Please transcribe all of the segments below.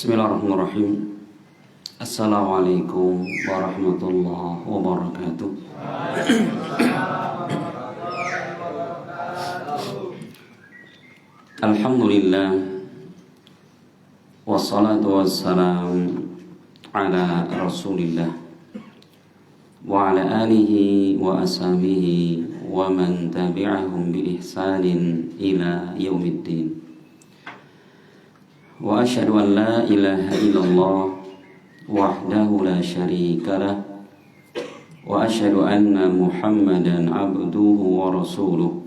Bismillahirrahmanirrahim. Assalamualaikum warahmatullahi wabarakatuh. Alhamdulillah, wassalatu wassalam ala rasulillah wa ala alihi wa ashabihi wa man tabi'ahum bi ihsanin ila yaumiddin. Wa asyhadu an la ilaha illallah wahdahu la syarika lah wa asyhadu anna Muhammadan abduhu wa rasuluh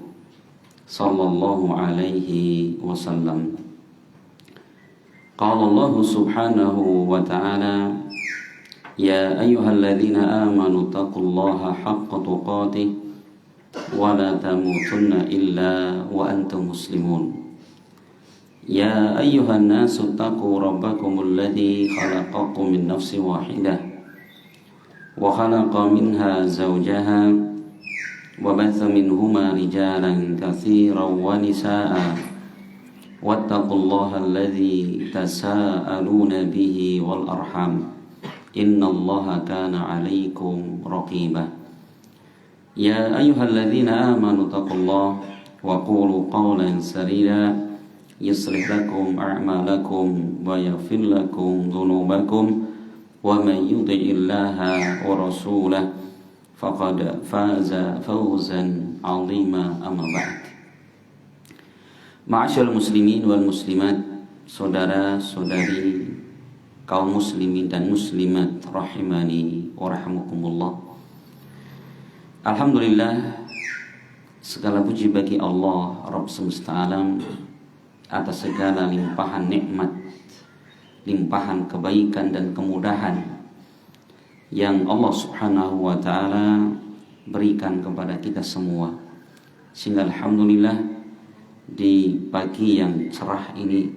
sallallahu alaihi wasallam. Qala Allah subhanahu wa ta'ala, ya ayyuhalladzina amanu taqullaha haqqa tuqatih wa la tamutunna illa wa antum muslimun. Ya ayyuhan nasu taqu rabbakumul ladzi khalaqakum min nafsin wahidah wa khalaqa minha zawjaha wa batha minhuma rijalan katsiran wa nisaa'a wattaqullaha alladzi tasaaluna bihi wal arham innallaha kana 'alaikum raqiba. Ya ayyuhalladzina amanu taqullaha wa qulu qawlan sadida yuslih lakum a'malakum wa yaghfir lakum dhunubakum wa man yuti'illaha wa rasulahu faqad faza fawzan 'azima. Amma ba'd. Ma'asyiral muslimin wal muslimat, saudara-saudari kaum muslimin dan muslimat rahimani wa rahimakumullah. Alhamdulillah, segala puji bagi Allah Rabb semesta alam atas segala limpahan nikmat, limpahan kebaikan dan kemudahan yang Allah subhanahu wa ta'ala berikan kepada kita semua. Sehingga alhamdulillah di pagi yang cerah ini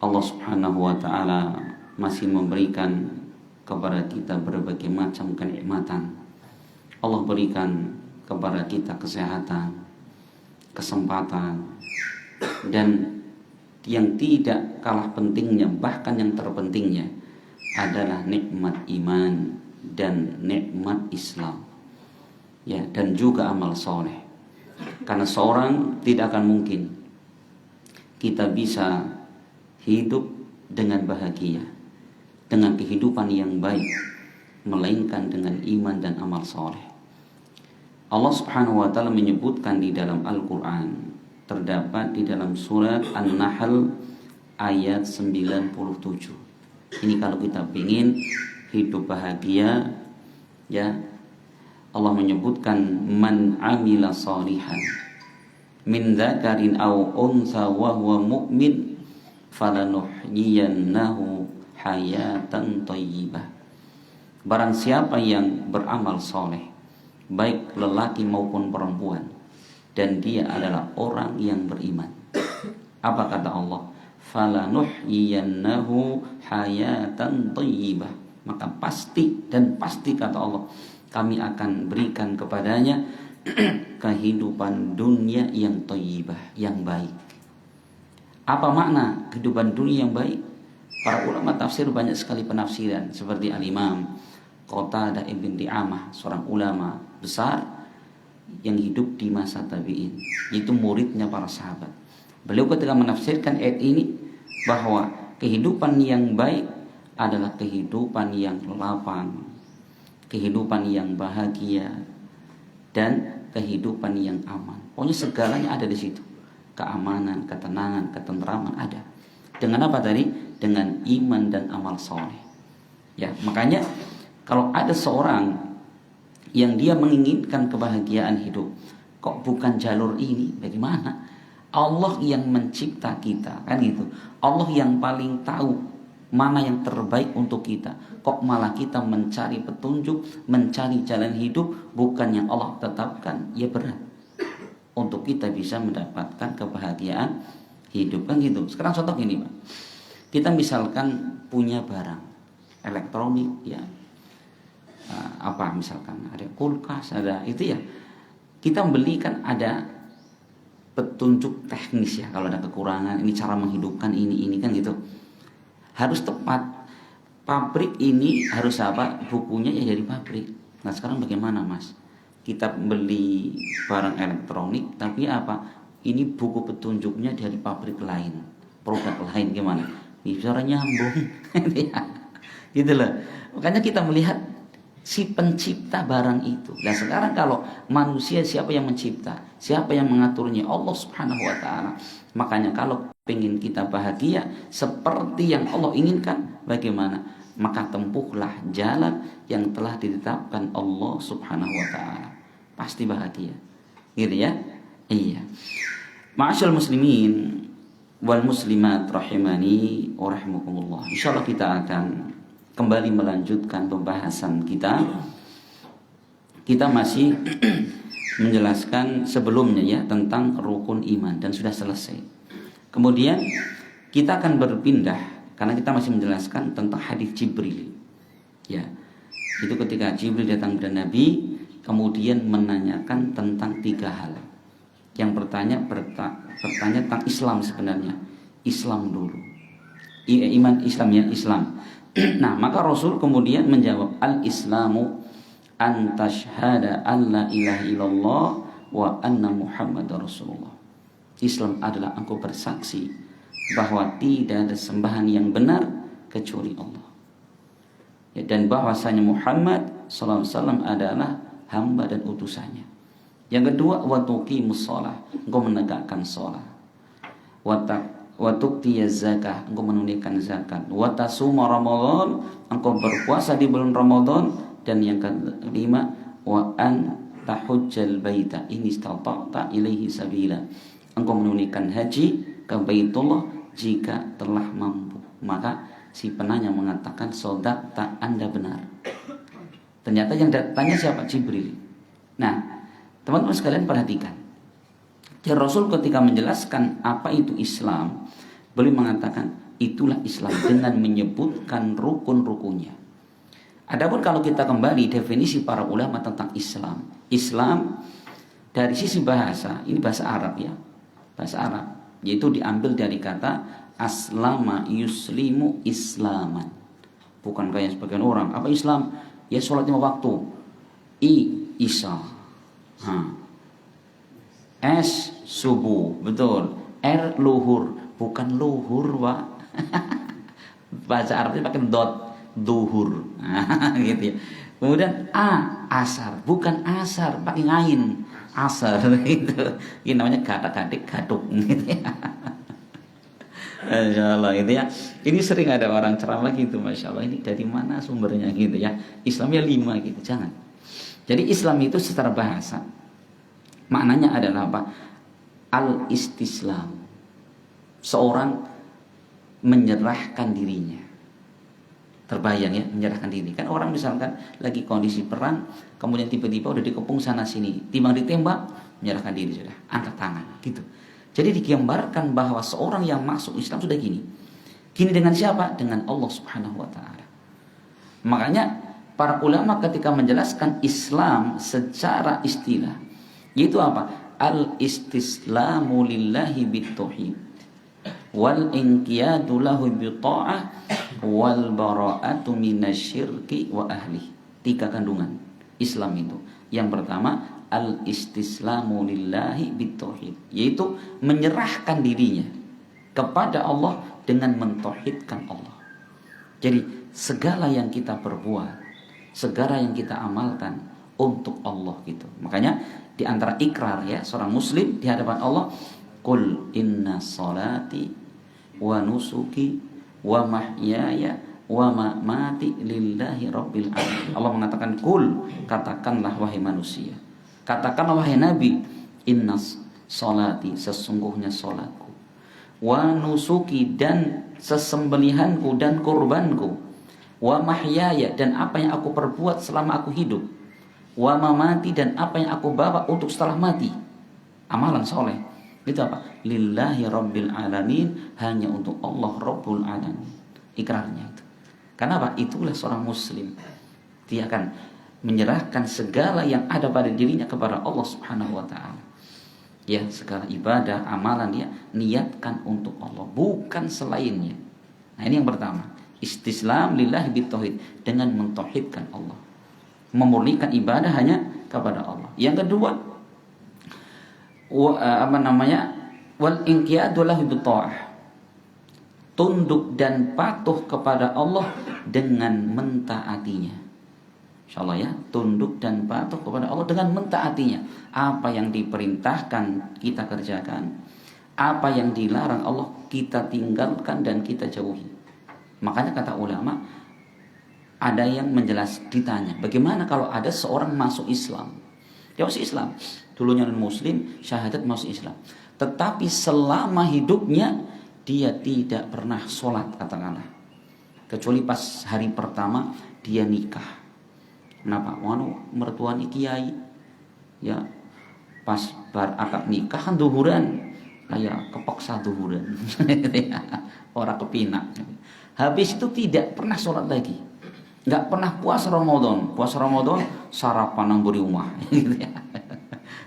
Allah subhanahu wa ta'ala masih memberikan kepada kita berbagai macam kenikmatan. Allah berikan kepada kita kesehatan, kesempatan, dan yang tidak kalah pentingnya, bahkan yang terpentingnya adalah nikmat iman dan nikmat Islam, ya, dan juga amal soleh. Karena seorang tidak akan mungkin kita bisa hidup dengan bahagia, dengan kehidupan yang baik, melainkan dengan iman dan amal soleh. Allah subhanahu wa ta'ala menyebutkan di dalam Al-Quran, terdapat di dalam surat An-Nahl ayat 97. Ini kalau kita ingin hidup bahagia, ya, Allah menyebutkan man amila salihan min dzakarin aw untha wa huwa mu'min falanuhyiyannahu hayatan thayyibah. Barang siapa yang beramal soleh, baik lelaki maupun perempuan, dan dia adalah orang yang beriman. Apa kata Allah? Falanuhyiyannahu hayatan thayyibah. Maka pasti dan pasti kata Allah, kami akan berikan kepadanya kehidupan dunia yang thayyibah, yang baik. Apa makna kehidupan dunia yang baik? Para ulama tafsir banyak sekali penafsiran, seperti Al-Imam Qatadah ibn Di'amah, seorang ulama besar yang hidup di masa tabi'in, itu muridnya para sahabat. Beliau ketika menafsirkan ayat ini bahwa kehidupan yang baik adalah kehidupan yang lapang, kehidupan yang bahagia, dan kehidupan yang aman. Pokoknya segalanya ada di situ. Keamanan, ketenangan, ketentraman ada. Dengan apa tadi? Dengan iman dan amal soleh. Ya, makanya kalau ada seorang yang dia menginginkan kebahagiaan hidup, kok bukan jalur ini, bagaimana? Allah yang mencipta kita, kan gitu. Allah yang paling tahu mana yang terbaik untuk kita. Kok malah kita mencari petunjuk, mencari jalan hidup bukan yang Allah tetapkan? Ya berat untuk kita bisa mendapatkan kebahagiaan hidup, kan gitu. Sekarang contoh gini, Pak. Kita misalkan punya barang elektronik, ya, apa misalkan ada kulkas, ada itu, ya, kita belikan ada petunjuk teknis, ya, kalau ada kekurangan ini cara menghidupkan ini kan gitu. harus tepat. Pabrik ini harus apa? Bukunya ya dari pabrik. Nah sekarang bagaimana Mas? Kita beli barang elektronik tapi apa? Ini buku petunjuknya dari pabrik lain, produk lain, gimana? Bisa nyambung. Gitu loh. Makanya kita melihat si pencipta barang itu. Dan sekarang kalau manusia, siapa yang mencipta? Siapa yang mengaturnya? Allah Subhanahu wa taala. Makanya kalau ingin kita bahagia seperti yang Allah inginkan, bagaimana? Maka tempuhlah jalan yang telah ditetapkan Allah Subhanahu wa taala. Pasti bahagia. Gitu ya? Iya. Ma'asyiral muslimin wal muslimat rahimani wa rahimakumullah. Insyaallah kita akan kembali melanjutkan pembahasan kita. Kita masih menjelaskan sebelumnya ya tentang rukun iman dan sudah selesai. Kemudian kita akan berpindah karena kita masih menjelaskan tentang hadis Jibril. Ya. Itu ketika Jibril datang kepada Nabi kemudian menanyakan tentang 3 hal. Yang bertanya tentang Islam sebenarnya. Islam dulu. Iman Islam ya, Islam. Nah, maka Rasul kemudian menjawab, al-Islamu an tashhada an la ilaha illallah wa anna Muhammadar Rasulullah. Islam adalah engkau bersaksi bahwa tidak ada sembahan yang benar kecuali Allah. Ya, dan bahwasanya Muhammad sallallahu alaihi wasallam adalah hamba dan utusannya. Yang kedua, wa tuqimus shalah, engkau menegakkan salat. Wa tuqtiyaz zakah, engkau menunaikan zakat. Wa tasuma Ramadan, engkau berpuasa di bulan Ramadan. Dan yang kelima, wa an tahujjal baita in istata'ta ilaihi sabila, engkau menunaikan haji ke Baitullah jika telah mampu. Maka si penanya mengatakan, sodaqta, Anda benar. Ternyata yang tanya siapa? Jibril. Nah, teman-teman sekalian perhatikan. Jadi Rasul ketika menjelaskan apa itu Islam, beliau mengatakan itulah Islam dengan menyebutkan rukun-rukunnya. Adapun kalau kita kembali definisi para ulama tentang Islam, Islam dari sisi bahasa, ini bahasa Arab ya, bahasa Arab, yaitu diambil dari kata aslama yuslimu islaman. Bukan kayak sebagian orang, apa Islam? Ya sholat 5 waktu. Isya. S subuh, betul. R luhur, bukan luhur, Pak. Bahasa Arabnya pakai dot, duhur. Gitu ya. Kemudian A asar, bukan asar, pakai ngain. Asar gitu. Ini namanya kata-katik gaduk gitu ya. Masya Allah gitu ya. Ini sering ada orang ceramah gitu, Masya Allah, ini dari mana sumbernya gitu ya. Islamnya 5 gitu, jangan. Jadi Islam itu secara bahasa maknanya adalah apa? Al-istislam. Seorang menyerahkan dirinya. Terbayang ya, menyerahkan diri. Kan orang misalkan lagi kondisi perang, kemudian tiba-tiba udah dikepung sana sini, timbang ditembak, menyerahkan diri sudah, angkat tangan gitu. Jadi digambarkan bahwa seorang yang masuk Islam sudah gini. Gini dengan siapa? Dengan Allah Subhanahu wa taala. Makanya para ulama ketika menjelaskan Islam secara istilah, yaitu apa? Al-istislamu lillahi bitauhid wal inqiyadu lahu bita'ah wal bara'atu minasyirki wa ahli. 3 kandungan Islam itu. Yang pertama, al-istislamu lillahi bitauhid, yaitu menyerahkan dirinya kepada Allah dengan mentauhidkan Allah. Jadi segala yang kita perbuat, segala yang kita amalkan untuk Allah gitu. Makanya di antara ikrar ya seorang muslim di hadapan Allah, qul inna salati wa nusuki wa mahyaya wa mamati lillahi rabbil alamin. Allah mengatakan qul, katakanlah wahai manusia, katakanlah wahai nabi, inna salati, sesungguhnya salatku, wa nusuki, dan sesembelihanku dan kurbanku, wa mahyaya, dan apa yang aku perbuat selama aku hidup, wa mamati, dan apa yang aku bawa untuk setelah mati, amalan soleh. Itu apa? Lillahi rabbil alamin, hanya untuk Allah rabbul alamin. Ikrarnya itu. Kenapa? Itulah seorang muslim. Dia akan menyerahkan segala yang ada pada dirinya kepada Allah Subhanahu wa taala. Ya, segala ibadah, amalan dia niatkan untuk Allah, bukan selainnya. Nah, ini yang pertama. Istislam lillahi bitauhid, dengan mentauhidkan Allah. Memurnikan ibadah hanya kepada Allah. Yang kedua, wal inqiyadu lahu bitta'ah. Tunduk dan patuh kepada Allah dengan mentaatinya. Insyaallah ya, tunduk dan patuh kepada Allah dengan mentaatinya. Apa yang diperintahkan kita kerjakan, apa yang dilarang Allah kita tinggalkan dan kita jauhi. Makanya kata ulama, ada yang ditanya, bagaimana kalau ada seorang masuk Islam? Dia masuk Islam, dulunya non muslim, syahadat masuk Islam. Tetapi selama hidupnya dia tidak pernah sholat, katakanlah. Kecuali pas hari pertama dia nikah. Kenapa? Mertua ni kiai. Ya, pas akad nikah kan duhuran, kayak kepaksa duhuran. Orang kepinak. Habis itu tidak pernah sholat lagi. Nggak pernah puasa Ramadan. Puasa Ramadan sarapan nang beri rumah.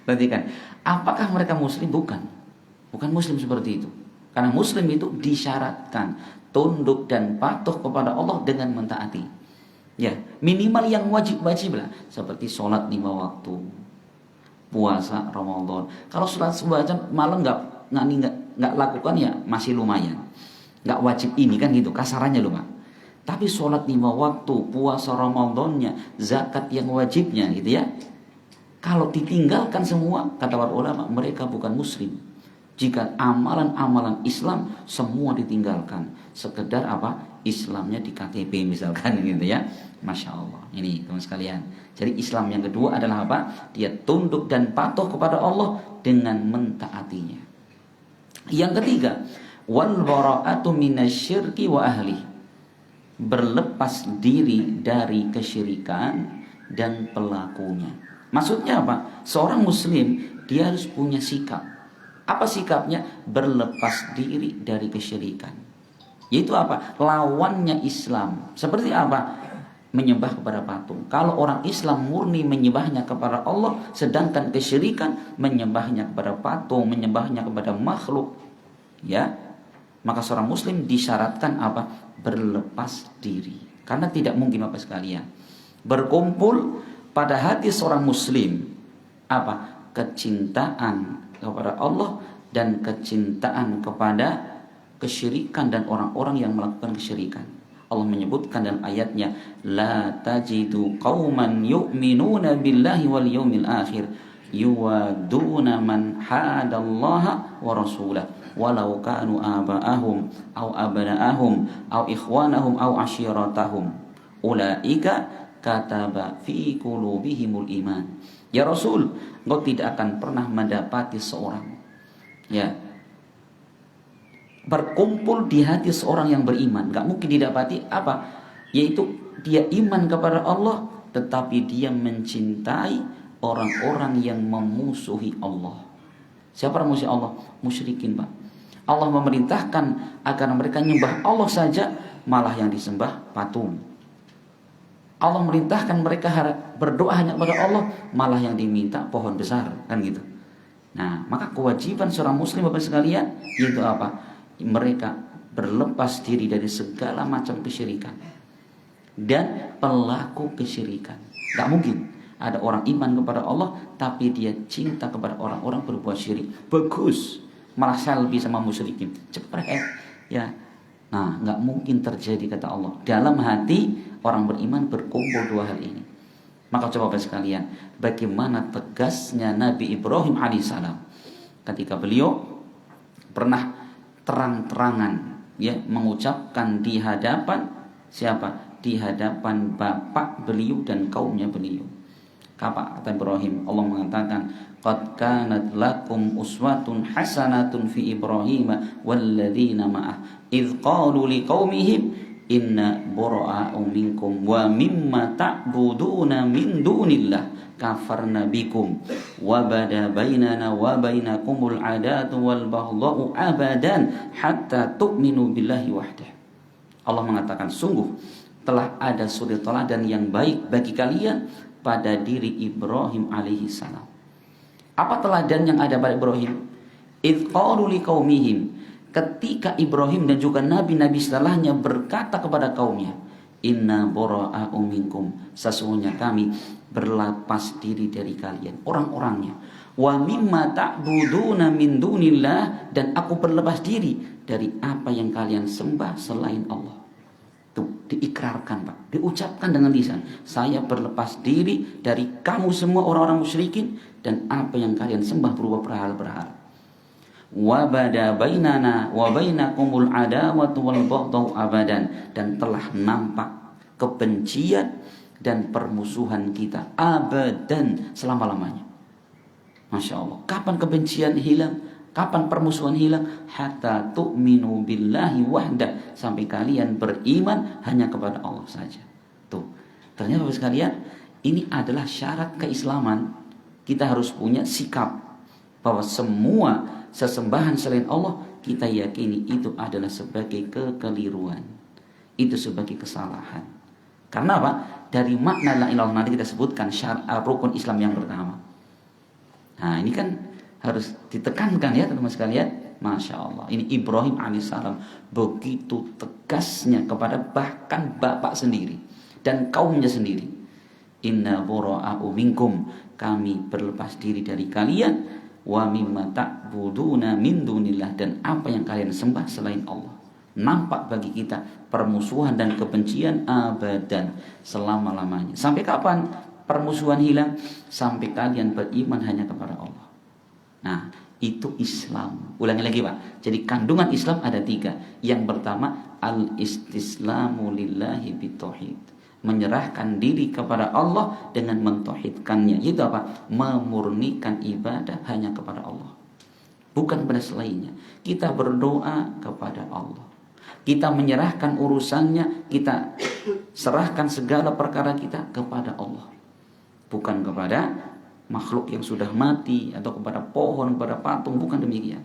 Berarti kan, apakah mereka muslim? Bukan muslim seperti itu. Karena muslim itu disyaratkan tunduk dan patuh kepada Allah dengan mentaati. Ya, minimal yang wajib-wajib lah, seperti sholat 5 waktu, puasa Ramadan. Kalau sholat sebulan malam nggak lakukan ya masih lumayan. Nggak wajib ini kan gitu, kasarannya loh Pak. Tapi sholat 5 waktu, puasa Ramadannya, zakat yang wajibnya gitu ya. Kalau ditinggalkan semua, kata para ulama, mereka bukan muslim. Jika amalan-amalan Islam semua ditinggalkan, sekedar apa? Islamnya di KTP misalkan gitu ya. Masya Allah. Ini teman sekalian. Jadi Islam yang kedua adalah apa? Dia tunduk dan patuh kepada Allah dengan mentaatinya. Yang ketiga, wal bara'atu minasyirki wa ahli. Berlepas diri dari kesyirikan dan pelakunya. Maksudnya apa? Seorang muslim dia harus punya sikap. Apa sikapnya? Berlepas diri dari kesyirikan. Yaitu apa? Lawannya Islam. Seperti apa? Menyembah kepada patung. Kalau orang Islam murni menyembahnya kepada Allah, sedangkan kesyirikan menyembahnya kepada patung, menyembahnya kepada makhluk, ya, maka seorang muslim disyaratkan apa? Berlepas diri. Karena tidak mungkin Bapak sekalian berkumpul pada hati seorang muslim apa? Kecintaan kepada Allah dan kecintaan kepada kesyirikan dan orang-orang yang melakukan kesyirikan. Allah menyebutkan dalam ayatnya, la tajidu qauman yu'minuna billahi wal yawmil akhir yuwaduna man hadallaha wa rasulah walau kanu aba'ahum aw abna'ahum aw ikhwanahum aw ashiratahum ulaika kataba fi qulubihimul iman. Ya Rasul, engkau tidak akan pernah mendapati seorang ya berkumpul di hati seorang yang beriman. Gak mungkin didapati apa? Yaitu dia iman kepada Allah, tetapi dia mencintai orang-orang yang memusuhi Allah. Siapa yang memusuhi Allah? Musyrikin, Pak. Allah memerintahkan agar mereka menyembah Allah saja, malah yang disembah patung. Allah merintahkan mereka berdoa hanya kepada Allah, malah yang diminta pohon besar, kan gitu. Nah, maka kewajiban seorang muslim Bapak sekalian yaitu apa? Mereka berlepas diri dari segala macam kesyirikan dan pelaku kesyirikan. Gak mungkin ada orang iman kepada Allah tapi dia cinta kepada orang-orang berbuat syirik. Bagus, malah selfie sama musyrikin, cepet ya. Nah, gak mungkin terjadi kata Allah. Dalam hati orang beriman berkumpul dua hal ini. Maka coba Bapak sekalian, bagaimana tegasnya Nabi Ibrahim alaihissalam ketika beliau pernah terang-terangan ya mengucapkan di hadapan siapa? Di hadapan bapak beliau dan kaumnya beliau. Kata Ibrahim, Allah mengatakan, qad kanat lakum uswatun hasanatun fi Ibrahim walladzina ma'ah idz qalu liqaumihim inna bura'a'u minkum wa mimma ta'buduna min dunillah kafarna bikum wa bada bainana wa bainakumul adatu wal baghdha'u abadan hatta tu'minu billahi wahdah. Allah mengatakan, sungguh telah ada suri teladan yang baik bagi kalian pada diri Ibrahim alaihi salam. Apa teladan yang ada pada Ibrahim? Idz qalu liqaumihim, ketika Ibrahim dan juga nabi-nabi setelahnya berkata kepada kaumnya, inna bora'a'u minkum, sesungguhnya kami berlepas diri dari kalian, orang-orangnya. Wa mimma ta'buduna min dunillah, dan aku berlepas diri dari apa yang kalian sembah selain Allah. Tuh, diikrarkan Pak, diucapkan dengan lisan. Saya berlepas diri dari kamu semua orang-orang musyrikin dan apa yang kalian sembah berupa berhala-berhala. Wa bada bainana wa bainakumul adawatu wal baghdau abadan, dan telah nampak kebencian dan permusuhan kita abadan, selama-lamanya. Masya Allah. Kapan kebencian hilang? Kapan permusuhan hilang? Hatta tu'minu billahi wahda, sampai kalian beriman hanya kepada Allah saja. Tuh, ternyata Bapak sekalian, ini adalah syarat keislaman. Kita harus punya sikap bahwa semua sesembahan selain Allah kita yakini itu adalah sebagai kekeliruan, itu sebagai kesalahan. Karena apa? Dari makna la ilaha illallah nanti kita sebutkan syarat rukun Islam yang pertama. Nah, ini kan harus ditekankan ya teman-teman sekalian. Masya Allah, ini Ibrahim alaihissalam begitu tegasnya kepada bahkan bapak sendiri dan kaumnya sendiri. Inna bura'a'u minkum, kami berlepas diri dari kalian, wa mimma ta'buduna min dunillah, dan apa yang kalian sembah selain Allah. Nampak bagi kita permusuhan dan kebencian abadan, selama-lamanya. Sampai kapan permusuhan hilang? Sampai kalian beriman hanya kepada Allah. Nah, itu Islam. Ulangi lagi Pak. Jadi kandungan Islam ada 3. Yang pertama, al-istislamu lillahi bitauhid, menyerahkan diri kepada Allah dengan mentauhidkannya. Itu apa? Memurnikan ibadah hanya kepada Allah, bukan kepada selainnya. Kita berdoa kepada Allah, kita menyerahkan urusannya, kita serahkan segala perkara kita kepada Allah, bukan kepada makhluk yang sudah mati atau kepada pohon, kepada patung, bukan demikian.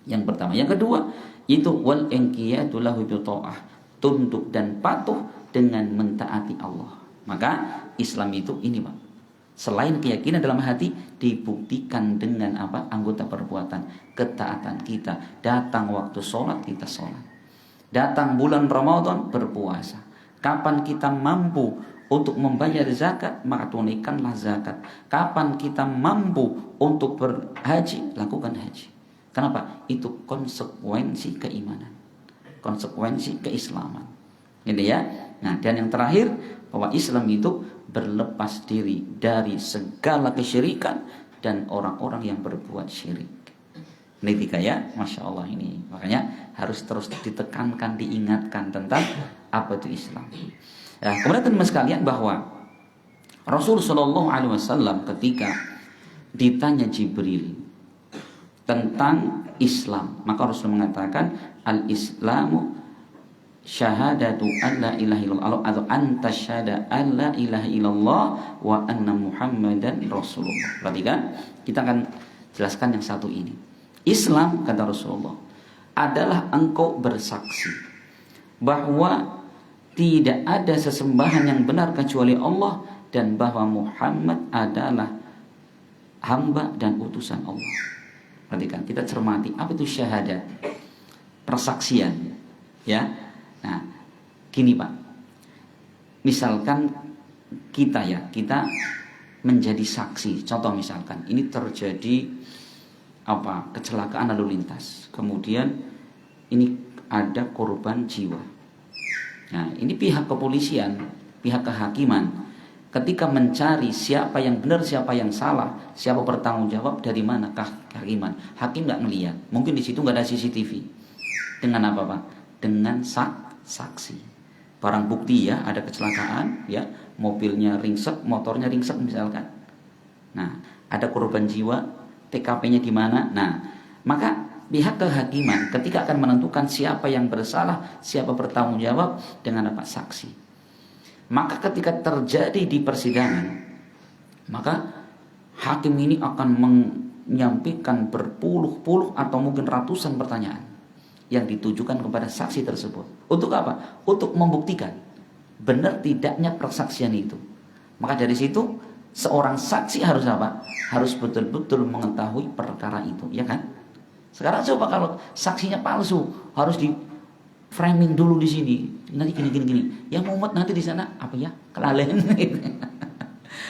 Yang pertama. Yang kedua, itu wal inqiyatu lahu bi ta'ah, tunduk dan patuh dengan mentaati Allah. Maka Islam itu ini Pak, selain keyakinan dalam hati, dibuktikan dengan apa? Anggota perbuatan, ketaatan kita. Datang waktu sholat, kita sholat. Datang bulan Ramadan, berpuasa. Kapan kita mampu untuk membayar zakat, maka tunaikanlah zakat. Kapan kita mampu untuk berhaji, lakukan haji. Kenapa? Itu konsekuensi keimanan, konsekuensi keislaman. Ini ya. Nah, dan yang terakhir, bahwa Islam itu berlepas diri dari segala kesyirikan dan orang-orang yang berbuat syirik. Ini 3 ya, Masya Allah ini. Makanya harus terus ditekankan, diingatkan tentang apa itu Islam. Nah, kemudian teman sekalian, bahwa Rasul Shallallahu Alaihi Wasallam ketika ditanya Jibril tentang Islam, maka Rasul mengatakan al-Islamu syahadatu an la ilaha illallah, atau anta syahada an la ilaha illallah wa anna Muhammadan Rasulullah. Perhatikan, kita akan jelaskan yang satu ini. Islam, kata Rasulullah, adalah engkau bersaksi bahwa tidak ada sesembahan yang benar kecuali Allah, dan bahwa Muhammad adalah hamba dan utusan Allah. Perhatikan, kita cermati apa itu syahadat, persaksian, ya. Nah, gini Pak, misalkan kita menjadi saksi. Contoh misalkan ini terjadi kecelakaan lalu lintas, kemudian ini ada korban jiwa. Nah, ini pihak kepolisian, pihak kehakiman, ketika mencari siapa yang benar, siapa yang salah, siapa bertanggung jawab, dari mana kehakiman. Hakim nggak ngelihat, mungkin di situ nggak ada CCTV. Dengan apa Pak? Dengan saksi. Barang bukti ya, ada kecelakaan ya, mobilnya ringsek, motornya ringsek misalkan. Nah, ada korban jiwa, TKP-nya di mana? Nah, maka pihak kehakiman ketika akan menentukan siapa yang bersalah, siapa bertanggung jawab, dengan apa? Saksi. Maka ketika terjadi di persidangan, maka hakim ini akan menyampaikan berpuluh-puluh atau mungkin ratusan pertanyaan yang ditujukan kepada saksi tersebut. Untuk apa? Untuk membuktikan benar tidaknya persaksian itu. Maka dari situ seorang saksi harus apa? Harus betul-betul mengetahui perkara itu, ya kan? Sekarang coba kalau saksinya palsu, harus di framing dulu di sini. Nanti gini. Yang mumet nanti di sana apa ya? Kelalen.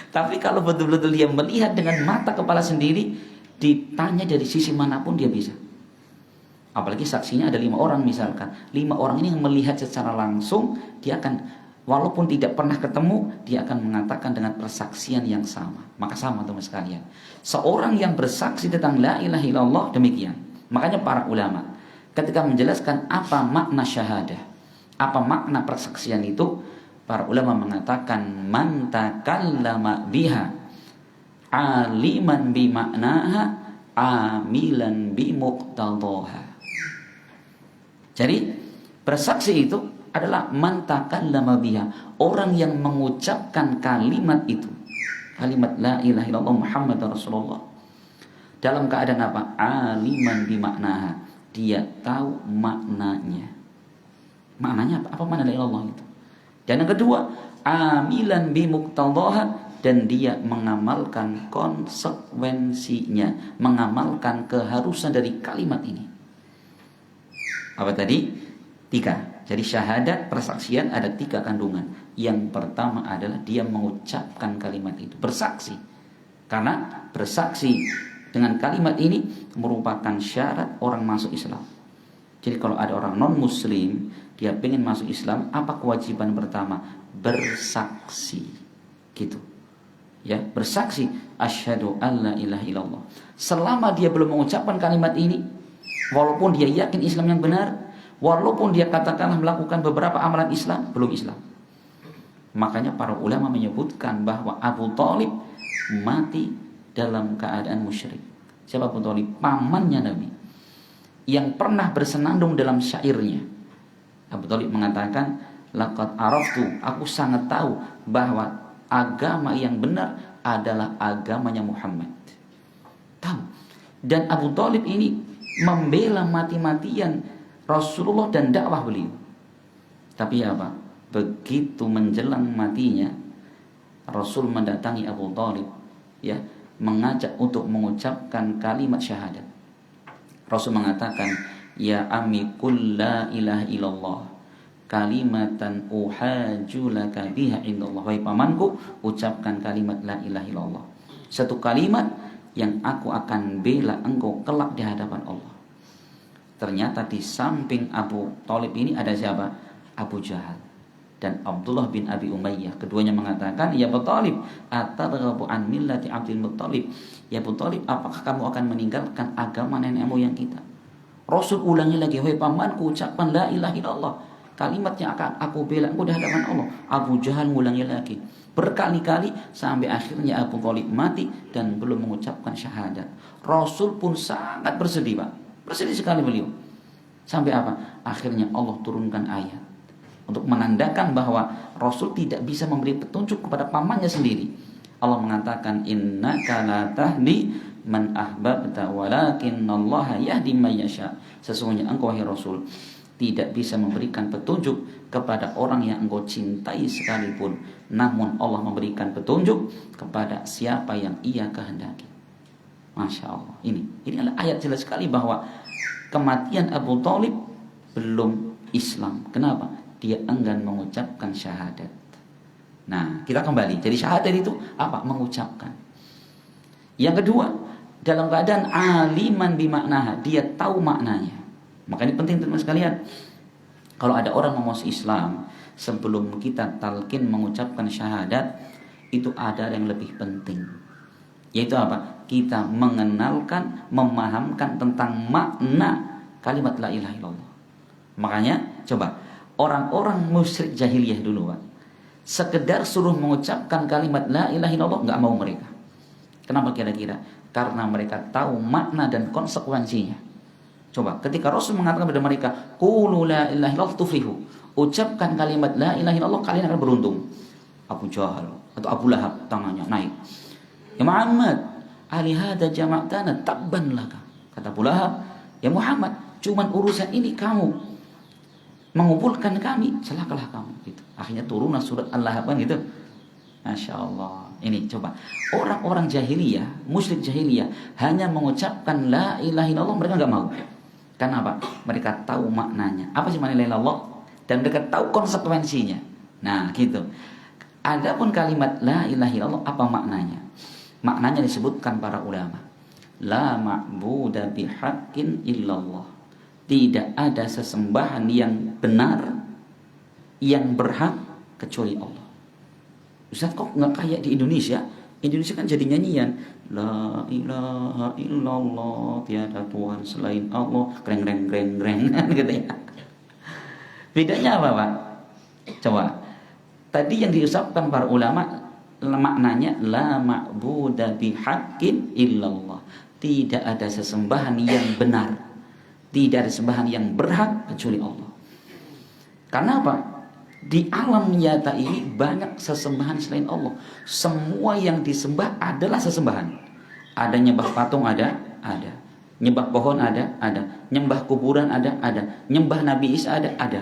Tapi kalau betul-betul dia melihat dengan mata kepala sendiri, ditanya dari sisi manapun dia bisa. Apalagi saksinya ada 5 orang misalkan. 5 orang ini yang melihat secara langsung, dia akan, walaupun tidak pernah ketemu, dia akan mengatakan dengan persaksian yang sama. Maka sama teman sekalian. Seorang yang bersaksi tentang la ilaha illallah demikian. Makanya para ulama ketika menjelaskan apa makna syahadah, apa makna persaksian itu, para ulama mengatakan man takallama biha aliman bi maknaha amilan bi muqtadaha. Jadi bersaksi itu adalah man takallama biha, orang yang mengucapkan kalimat itu, kalimat la ilaha illallah Muhammadar Rasulullah, dalam keadaan apa? Aliman bi maknaha, dia tahu maknanya. Maknanya apa? Apa makna la ilaha illallah itu? Dan yang kedua, amilan bi muqtadaha, dan dia mengamalkan konsekuensinya, mengamalkan keharusan dari kalimat ini. Apa tadi? 3. Jadi syahadat, persaksian ada 3 kandungan. Yang pertama adalah dia mengucapkan kalimat itu, bersaksi. Karena bersaksi dengan kalimat ini merupakan syarat orang masuk Islam. Jadi kalau ada orang non muslim, dia pengen masuk Islam, apa kewajiban pertama? Bersaksi. Gitu. Ya, bersaksi asyhadu alla ilaha illallah. Selama dia belum mengucapkan kalimat ini, walaupun dia yakin Islam yang benar, walaupun dia katakanlah melakukan beberapa amalan Islam, belum Islam. Makanya para ulama menyebutkan bahwa Abu Thalib mati dalam keadaan musyrik. Siapa Abu Thalib? Pamannya Nabi, yang pernah bersenandung dalam syairnya. Abu Thalib mengatakan, laqad araftu, aku sangat tahu bahwa agama yang benar adalah agamanya Muhammad. Tahu. Dan Abu Thalib ini membela mati-matian Rasulullah dan dakwah beliau. Tapi apa? Begitu menjelang matinya, Rasul mendatangi Abu Thalib, ya, mengajak untuk mengucapkan kalimat syahadat. Rasul mengatakan, ya ammi qul la ilaha illallah kalimatan uhaju laka biha indallah. Wahai pamanku, ucapkan kalimat la ilaha illallah, satu kalimat yang aku akan bela engkau kelak di hadapan Allah. Ternyata di samping Abu Thalib ini ada siapa? Abu Jahal dan Abdullah bin Abi Umayyah. Keduanya mengatakan, ya Abu Thalib, atarghabu an millati Abdul Muttalib. Ya Abu Thalib, apakah kamu akan meninggalkan agama nenek moyang kita? Rasul ulangi lagi, wahai pamanku, ucapkan la ilaha illallah, kalimat yang akan aku bela engkau di hadapan Allah. Abu Jahal ulangi lagi berkali-kali sampai akhirnya Abu Thalib mati dan belum mengucapkan syahadat. Rasul pun sangat bersedih, Pak. Bersedih sekali beliau. Sampai apa? Akhirnya Allah turunkan ayat untuk menandakan bahwa Rasul tidak bisa memberi petunjuk kepada pamannya sendiri. Allah mengatakan, innaka la tahdi man ahbabta walakinallaha yahdi may yasha. Sesungguhnya engkau wahai Rasul tidak bisa memberikan petunjuk kepada orang yang engkau cintai sekalipun, namun Allah memberikan petunjuk kepada siapa yang Ia kehendaki. Masya Allah. Ini adalah ayat jelas sekali bahwa kematian Abu Thalib belum Islam. Kenapa? Dia enggan mengucapkan syahadat. Nah, kita kembali. Jadi syahadat itu apa? Mengucapkan. Yang kedua, dalam keadaan aliman bimaknaha, dia tahu maknanya. Maka ini penting teman sekalian. Kalau ada orang mau masuk Islam, sebelum kita talqin mengucapkan syahadat, itu ada yang lebih penting. Yaitu apa? Kita mengenalkan, memahamkan tentang makna kalimat la ilaha illallah. Makanya coba orang-orang musyrik jahiliyah dulu, Pak, sekedar suruh mengucapkan kalimat la ilaha illallah enggak mau mereka. Kenapa kira-kira? Karena mereka tahu makna dan konsekuensinya. Coba ketika Rasul mengatakan kepada mereka, qulu la ilaha illallah tuflihu, ucapkan kalimat la ilaha illallah kalian akan beruntung. Abu Jahal atau Abu Lahab tangannya naik. Ya Muhammad, alihada jama'tana tabban laka. Kata Abu Lahab, ya Muhammad, cuman urusan ini kamu mengumpulkan kami, celakalah kamu. Gitu. Akhirnya turunlah surat Al-Lahab kan gitu. Masya Allah. Ini coba. Orang-orang jahiliyah, musyrik jahiliyah hanya mengucapkan la ilaha illallah, mereka nggak mau. Kenapa? Mereka tahu maknanya. Apa sih makna la ilaha illallah? Dan mereka tahu konsekuensinya. Nah, gitu. Adapun kalimat la ilaha illallah apa maknanya? Maknanya disebutkan para ulama. La ma'buda bihaqqin illallah. Tidak ada sesembahan yang benar, yang berhak kecuali Allah. Ustaz, kok nggak kayak di Indonesia? Indonesia kan jadi nyanyian la ilaha illallah, tiada Tuhan selain Allah, greng greng greng greng gitu ya. Bedanya apa, Pak? Coba. Tadi yang diucapkan para ulama maknanya la ma'buda bihaqqin illallah. Tidak ada sesembahan yang benar, tidak ada sembahan yang berhak kecuali Allah. Karena apa? Di alam nyata ini banyak sesembahan selain Allah. Semua yang disembah adalah sesembahan. Ada nyembah patung, ada. Nyembah pohon, ada. Nyembah kuburan, ada. Nyembah Nabi Isa, ada.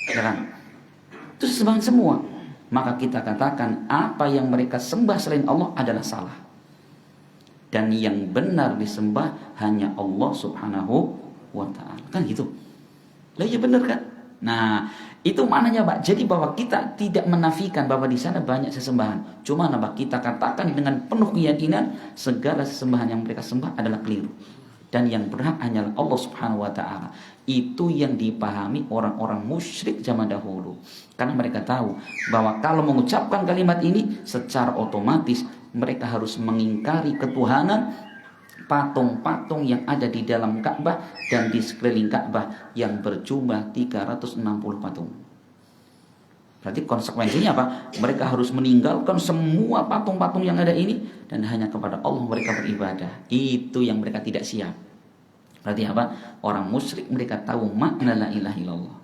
Ya kan? Itu sesembahan semua. Maka kita katakan apa yang mereka sembah selain Allah adalah salah. Dan yang benar disembah hanya Allah subhanahu wa ta'ala. Kan gitu. Lah ya benar kan? Nah, itu maknanya, Pak. Jadi bahwa kita tidak menafikan bahwa di sana banyak sesembahan. Cuma Pak, kita katakan dengan penuh keyakinan segala sesembahan yang mereka sembah adalah keliru. Dan yang berhak hanyalah Allah Subhanahu wa taala. Itu yang dipahami orang-orang musyrik zaman dahulu. Karena mereka tahu bahwa kalau mengucapkan kalimat ini secara otomatis mereka harus mengingkari ketuhanan patung-patung yang ada di dalam Ka'bah dan di sekeliling Ka'bah yang berjumlah 360 patung. Berarti konsekuensinya apa? Mereka harus meninggalkan semua patung-patung yang ada ini dan hanya kepada Allah mereka beribadah. Itu yang mereka tidak siap. Berarti apa? Orang musyrik mereka tahu makna la ilaha illallah.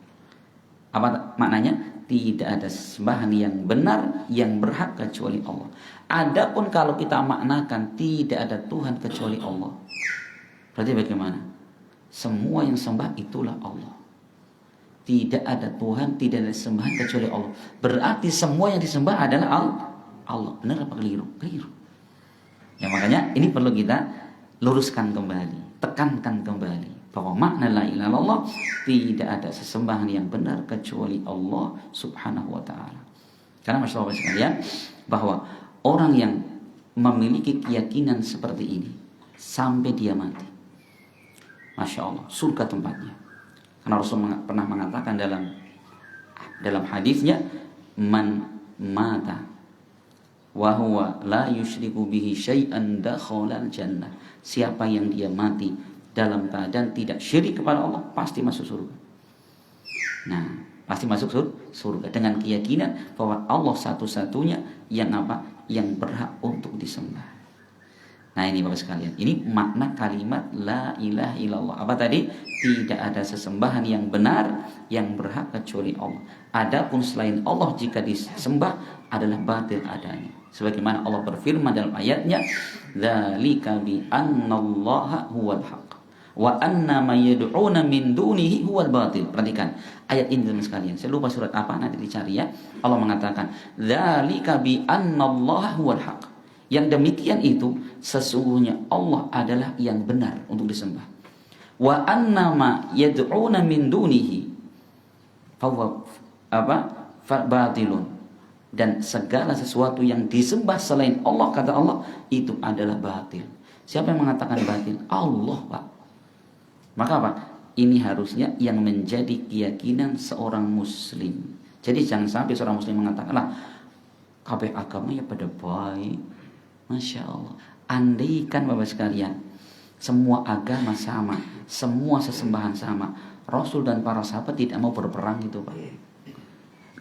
Apa maknanya? Tidak ada sembahan yang benar yang berhak kecuali Allah. Adapun kalau kita maknakan tidak ada Tuhan kecuali Allah, berarti bagaimana? Semua yang sembah itulah Allah. Tidak ada Tuhan, tidak ada sembahan kecuali Allah. Berarti semua yang disembah adalah Allah. Benar apa keliru? Keliru. Ya makanya ini perlu kita luruskan kembali, tekankan kembali bahwa makna la ilaha illallah tidak ada sesembahan yang benar kecuali Allah subhanahu wa ta'ala. Karena masyaallah sekalian, bahwa orang yang memiliki keyakinan seperti ini sampai dia mati, Masya Allah, surga tempatnya. Karena Rasul pernah mengatakan dalam hadisnya, man mata wa huwa la yusyriku bihi syai'an dakhalal jannah. Siapa yang dia mati dalam keadaan tidak syirik kepada Allah, pasti masuk surga. Nah, pasti masuk surga dengan keyakinan bahwa Allah satu-satunya yang apa? Yang berhak untuk disembah. Nah, ini Bapak sekalian, ini makna kalimat la ilaha illallah. Apa tadi? Tidak ada sesembahan yang benar yang berhak kecuali Allah. Adapun selain Allah jika disembah adalah batil adanya. Sebagaimana Allah berfirman dalam ayatnya, dzalika bi annallaha huwal haq wa anna may yad'una min dunihi huwal batil. Perhatikan ayat ini teman sekalian. Saya lupa surat apa, nanti dicari ya. Allah mengatakan, dzalika bi annallaha huwal haq. Yang demikian itu sesungguhnya Allah adalah yang benar untuk disembah. Wa anna ma yad'una min dunihi fahuwa batilun. Dan segala sesuatu yang disembah selain Allah, kata Allah, itu adalah batil. Siapa yang mengatakan batil? Allah, Pak. Maka apa? Ini harusnya yang menjadi keyakinan seorang muslim. Jadi jangan sampai seorang muslim mengatakan, lah, kabeh agama ya pada baik. Masya Allah. Andaikan Bapak sekalian, semua agama sama, semua sesembahan sama, Rasul dan para sahabat tidak mau berperang itu, Pak.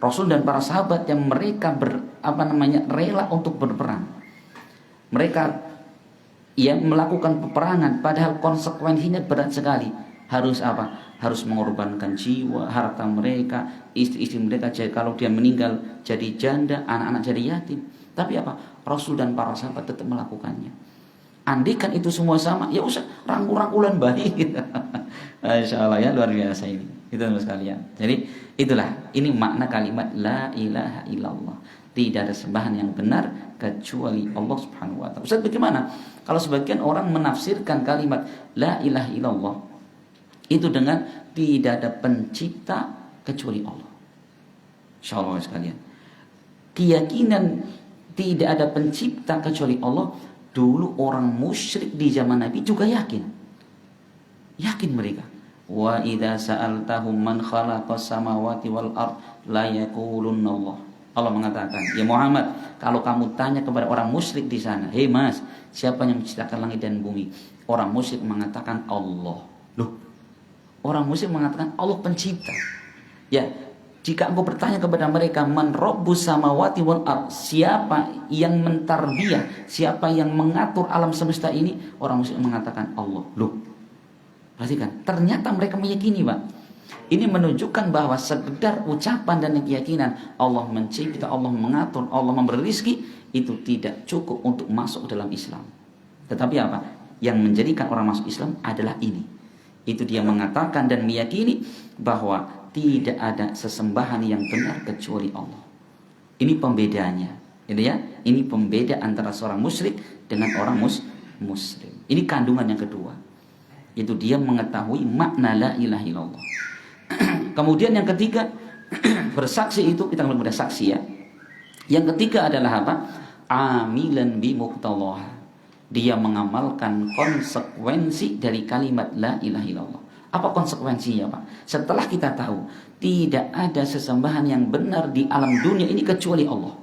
Rasul dan para sahabat yang mereka rela untuk berperang. Mereka yang melakukan peperangan padahal konsekuensinya berat sekali. Harus apa? Harus mengorbankan jiwa, harta mereka, istri-istri mereka kalau dia meninggal jadi janda, anak-anak jadi yatim. Tapi apa? Rasul dan para sahabat tetap melakukannya. Andikan itu semua sama, ya usah rangkul-rangkulan baik gitu. Masya Allah ya, luar biasa ini. Itu teman sekalian. Jadi itulah, ini makna kalimat la ilaha illallah. Tidak ada sembahan yang benar kecuali Allah Subhanahu wa taala. Ustaz, bagaimana kalau sebagian orang menafsirkan kalimat la ilaha illallah itu dengan tidak ada pencipta kecuali Allah? Insyaallah sekalian, keyakinan tidak ada pencipta kecuali Allah, dulu orang musyrik di zaman Nabi juga yakin mereka. Wa idza sa'altahum man khalaqas samawati wal ard la yaqulunna Allah. Allah mengatakan, ya Muhammad, kalau kamu tanya kepada orang musyrik di sana, hei mas, siapa yang menciptakan langit dan bumi? Orang musyrik mengatakan Allah. Loh, orang musyrik mengatakan Allah pencipta. Ya, jika engkau bertanya kepada mereka, man rabbus samawati wal ard, siapa yang mentarbiyah, siapa yang mengatur alam semesta ini? Orang musyrik mengatakan Allah. Loh, perhatikan, ternyata mereka meyakini, Pak. Ini menunjukkan bahwa sekedar ucapan dan keyakinan Allah mencipta, Allah mengatur, Allah memberi rezeki, itu tidak cukup untuk masuk ke dalam Islam. Tetapi apa? Yang menjadikan orang masuk Islam adalah ini. Itu dia mengatakan dan meyakini bahwa tidak ada sesembahan yang benar kecuali Allah. Ini pembedanya, gitu ya. Ini pembeda antara seorang musyrik dengan orang muslim. Ini kandungan yang kedua. Itu dia mengetahui makna la ilaha illallah. Kemudian yang ketiga, bersaksi itu kita belum ada saksi ya. Yang ketiga adalah apa? Amilan bi muqtallah. Dia mengamalkan konsekuensi dari kalimat la ilaha illallah. Apa konsekuensinya, Pak? Setelah kita tahu tidak ada sesembahan yang benar di alam dunia ini kecuali Allah,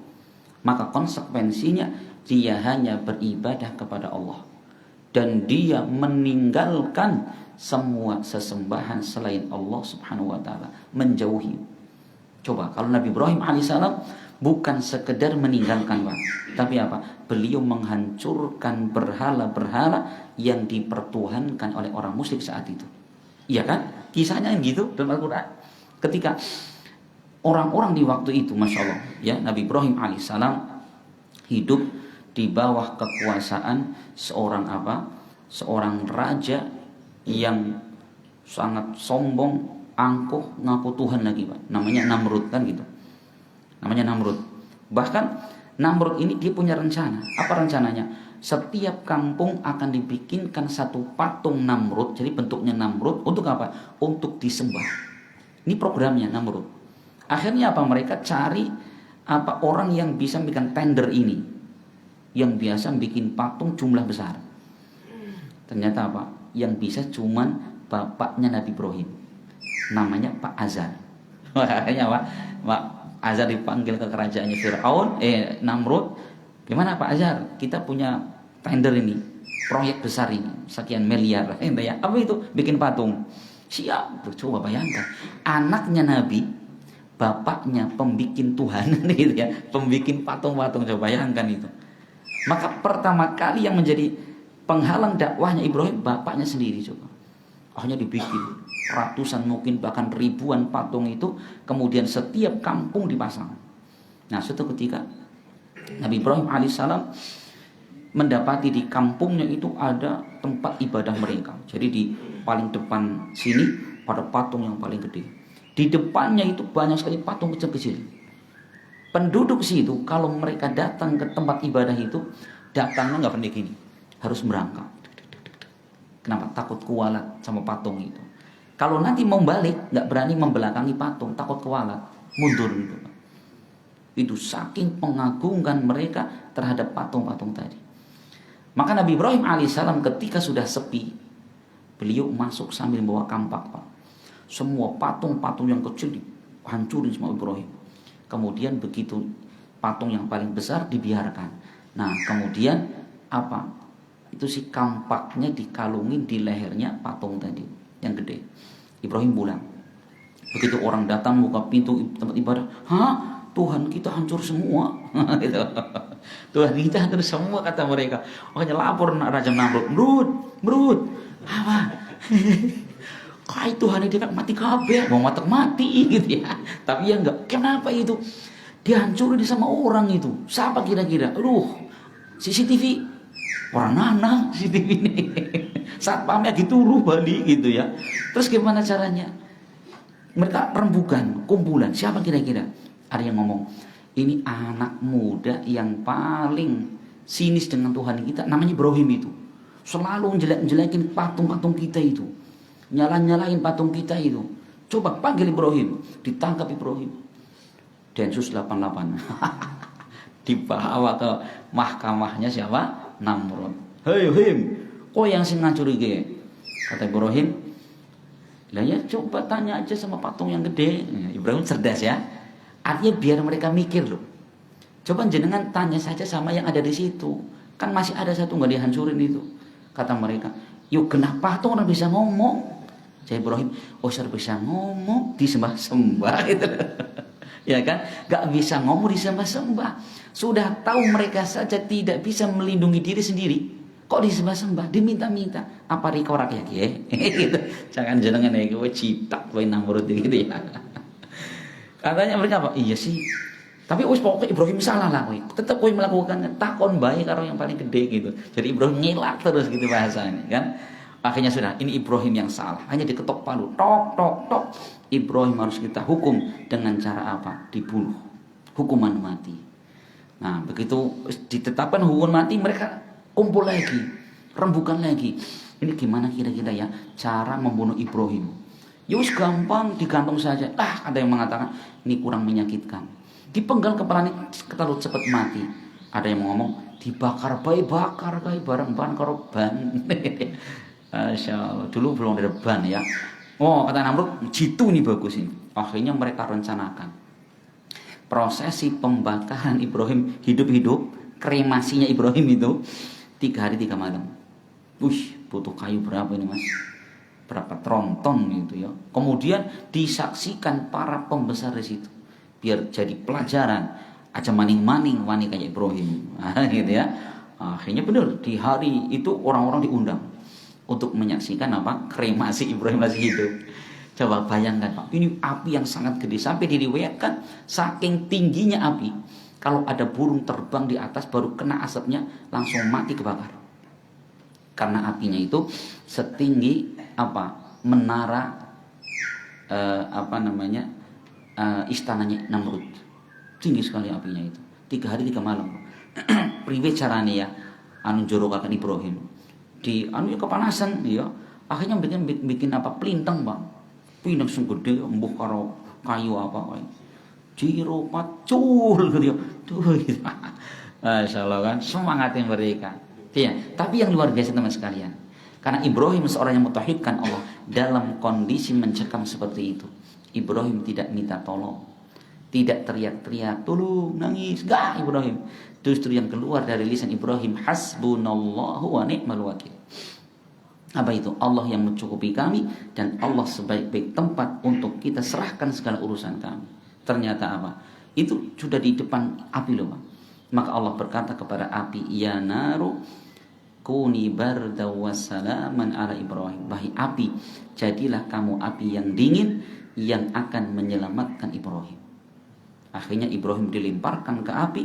maka konsekuensinya dia hanya beribadah kepada Allah. Dan dia meninggalkan semua sesembahan selain Allah Subhanahu wa taala, menjauhi. Coba kalau Nabi Ibrahim alaihissalam bukan sekedar meninggalkan, Pak, tapi apa? Beliau menghancurkan berhala-berhala yang dipertuhankan oleh orang musyrik saat itu. Iya kan? Kisahnya gitu dalam Al-Qur'an. Ketika orang-orang di waktu itu, Masya Allah, ya, Nabi Ibrahim alaihissalam hidup di bawah kekuasaan seorang raja yang sangat sombong, angkuh, ngaku Tuhan lagi, Pak. Namanya Namrud kan gitu. Namanya Namrud. Bahkan Namrud ini dia punya rencana. Apa rencananya? Setiap kampung akan dibikinkan satu patung Namrud, jadi bentuknya Namrud, untuk apa? Untuk disembah. Ini programnya Namrud. Akhirnya apa? Mereka cari orang yang bisa bikin tender ini, yang biasa bikin patung jumlah besar. Ternyata apa? Yang bisa cuman bapaknya Nabi Ibrahim, namanya Pak Azar. Makanya Pak Azar dipanggil ke kerajaannya Fir'aun, Namrud. Gimana Pak Azar? Kita punya tender ini, proyek besar ini, sekian miliar. Ya, apa itu? Bikin patung. Siap. Coba bayangkan, anaknya Nabi, bapaknya pembikin Tuhan, gitu ya, pembikin patung-patung. Coba bayangkan itu. Maka pertama kali yang menjadi penghalang dakwahnya Ibrahim, bapaknya sendiri. Coba, akhirnya dibikin ratusan, mungkin bahkan ribuan patung itu, kemudian setiap kampung dipasang. Nah, suatu ketika Nabi Ibrahim alaihissalam mendapati di kampungnya itu ada tempat ibadah mereka. Jadi di paling depan sini pada patung yang paling gede. Di depannya itu banyak sekali patung kecil-kecil. Penduduk situ kalau mereka datang ke tempat ibadah itu, datangnya nggak pernah gini, harus merangkak. Kenapa? Takut kualat sama patung itu. Kalau nanti mau balik, nggak berani membelakangi patung, takut kualat, mundur gitu. Itu saking pengagungkan mereka terhadap patung-patung tadi. Maka Nabi Ibrahim alaihissalam ketika sudah sepi, beliau masuk sambil bawa kampak, Pak. Semua patung-patung yang kecil dihancurin sama Ibrahim. Kemudian begitu patung yang paling besar dibiarkan. Nah, kemudian apa? Itu si kampaknya dikalungin di lehernya patung tadi yang gede. Ibrahim pulang. Begitu orang datang buka pintu tempat ibadah, "Hah? Tuhan kita hancur semua." Gitu. Tuhan kita hancur semua, kata mereka. Makanya lapor Raja Namrud, "Brud, apa? Kayak Tuhan itu kan mati kabeh, mau mati gitu ya." Tapi ya enggak. Kenapa itu? Dihancurin sama orang itu. Siapa kira-kira? CCTV. Orang nana CCTV ini. Satpamnya dituruh Bali gitu ya. Terus gimana caranya? Mereka rembukan, kumpulan. Siapa kira-kira? Ada yang ngomong, Ini anak muda yang paling sinis dengan Tuhan kita, namanya Ibrahim itu. Selalu jelek-jelekin patung-patung kita itu. Nyalain patung kita itu. Coba panggil Ibrahim, ditangkap Ibrahim. Densus 88. Dibawa ke mahkamahnya siapa? Namrud. Hei Ibrahim, kok yang sing ngancuri ge? Kata Ibrahim, lah ya coba tanya aja sama patung yang gede. Ibrahim cerdas ya. Artinya biar mereka mikir loh. Coba jenengan tanya saja sama yang ada di situ. Kan masih ada satu nggak dihancurin itu. Kata mereka, yuk kenapa tuh orang bisa ngomong? Saya Ibrahim, oh saya bisa ngomong disembah-sembah gitu. Ya kan? Gak bisa ngomong disembah-sembah. Sudah tahu mereka saja tidak bisa melindungi diri sendiri. Kok disembah-sembah, diminta-minta. Apa rikorak ya? Gitu. Jangan jenengan ya gue citak gue Namrud gitu ya. Katanya mereka apa? Iya sih. Tapi pokoknya Ibrahim salah lah. Tetap gue melakukan takon baik karo yang paling gede gitu. Jadi Ibrahim ngelak terus gitu bahasanya kan. Akhirnya sudah, ini Ibrahim yang salah. Hanya diketok palu, tok tok tok. Ibrahim harus kita hukum dengan cara apa? Dibunuh. Hukuman mati. Nah, begitu ditetapkan hukuman mati, mereka kumpul lagi, rembukan lagi. Ini gimana kira-kira ya cara membunuh Ibrahim? Yus gampang, digantung saja. Ada yang mengatakan ini kurang menyakitkan. Dipenggal kepalanya ketalut cepat mati. Ada yang ngomong dibakar kayak bareng ban karo ban. Masya Allah. Dulu belum ada ban ya. Oh kata Namrud, jitu nih bagus ini. Akhirnya mereka rencanakan prosesi pembakaran Ibrahim hidup-hidup, kremasinya Ibrahim itu 3 hari 3 malam. Butuh kayu berapa ini mas? Berapa tronton gitu ya. Kemudian disaksikan para pembesar di situ. Biar jadi pelajaran. Aja maning-maning wani kayak Ibrahim. Gitu ya. Akhirnya benar di hari itu orang-orang diundang untuk menyaksikan apa? Kremasi Ibrahim masih hidup. Coba bayangkan Pak, ini api yang sangat gede sampai diriwayatkan saking tingginya api. Kalau ada burung terbang di atas baru kena asapnya langsung mati kebakar. Karena apinya itu setinggi menara istananya Namrud. Tinggi sekali apinya itu. 3 hari 3 malam. Priwe carane ya jorokaken Ibrahim. Kepanasan ya. Akhirnya bikin pelintang, Bang. Pinang sing gede embuh karo kayu apa kae. Jiro pacul gitu. Gitu. Masyaallah kan semangatnya mereka. Ya, tapi yang luar biasa teman sekalian. Karena Ibrahim seorang yang mentauhidkan Allah dalam kondisi mencekam seperti itu. Ibrahim tidak minta tolong. Tidak teriak-teriak, tolong, nangis. Enggak Ibrahim. Justru yang keluar dari lisan Ibrahim, hasbunallahu wa ni'mal wakil. Apa itu? Allah yang mencukupi kami dan Allah sebaik-baik tempat untuk kita serahkan segala urusan kami. Ternyata apa? Itu sudah di depan api loh Pak. Maka Allah berkata kepada api, ya naru kuni barda wassalaman ala Ibrahim. Wahai api, jadilah kamu api yang dingin yang akan menyelamatkan Ibrahim. Akhirnya Ibrahim dilemparkan ke api.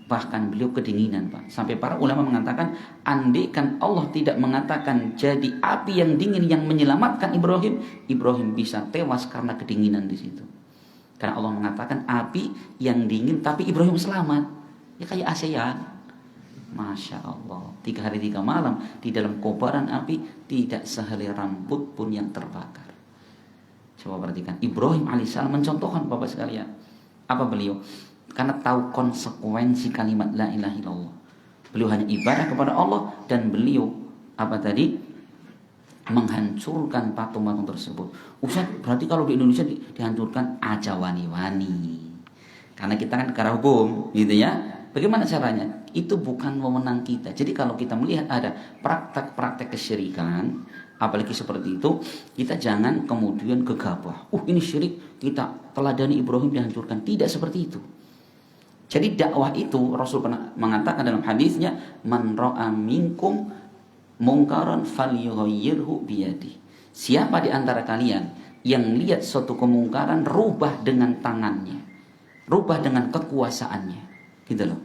Bahkan beliau kedinginan Pak. Sampai para ulama mengatakan, andaikan Allah tidak mengatakan jadi api yang dingin yang menyelamatkan Ibrahim, Ibrahim bisa tewas karena kedinginan di situ. Karena Allah mengatakan api yang dingin tapi Ibrahim selamat. Ya kayak ASEAN. Masya Allah. 3 hari 3 malam di dalam kobaran api tidak sehelai rambut pun yang terbakar. Coba perhatikan. Ibrahim alaihissalam mencontohkan Bapak sekalian. Apa beliau? Karena tahu konsekuensi kalimat la ilaha illallah. Beliau hanya ibadah kepada Allah dan beliau menghancurkan patung-patung tersebut. Ustaz, berarti kalau di Indonesia dihancurkan aja wani-wani. Karena kita kan negara hukum, gitu ya. Bagaimana caranya? Itu bukan wewenang kita. Jadi kalau kita melihat ada praktek-praktek kesyirikan, apalagi seperti itu, kita jangan kemudian gegabah. Ini syirik, kita teladani Ibrahim dihancurkan. Tidak seperti itu. Jadi dakwah itu Rasul pernah mengatakan dalam hadisnya, man ra'a minkum mungkaran falyughayyirhu biyadi. Siapa di antara kalian yang lihat suatu kemungkaran, rubah dengan tangannya, rubah dengan kekuasaannya, gitu loh.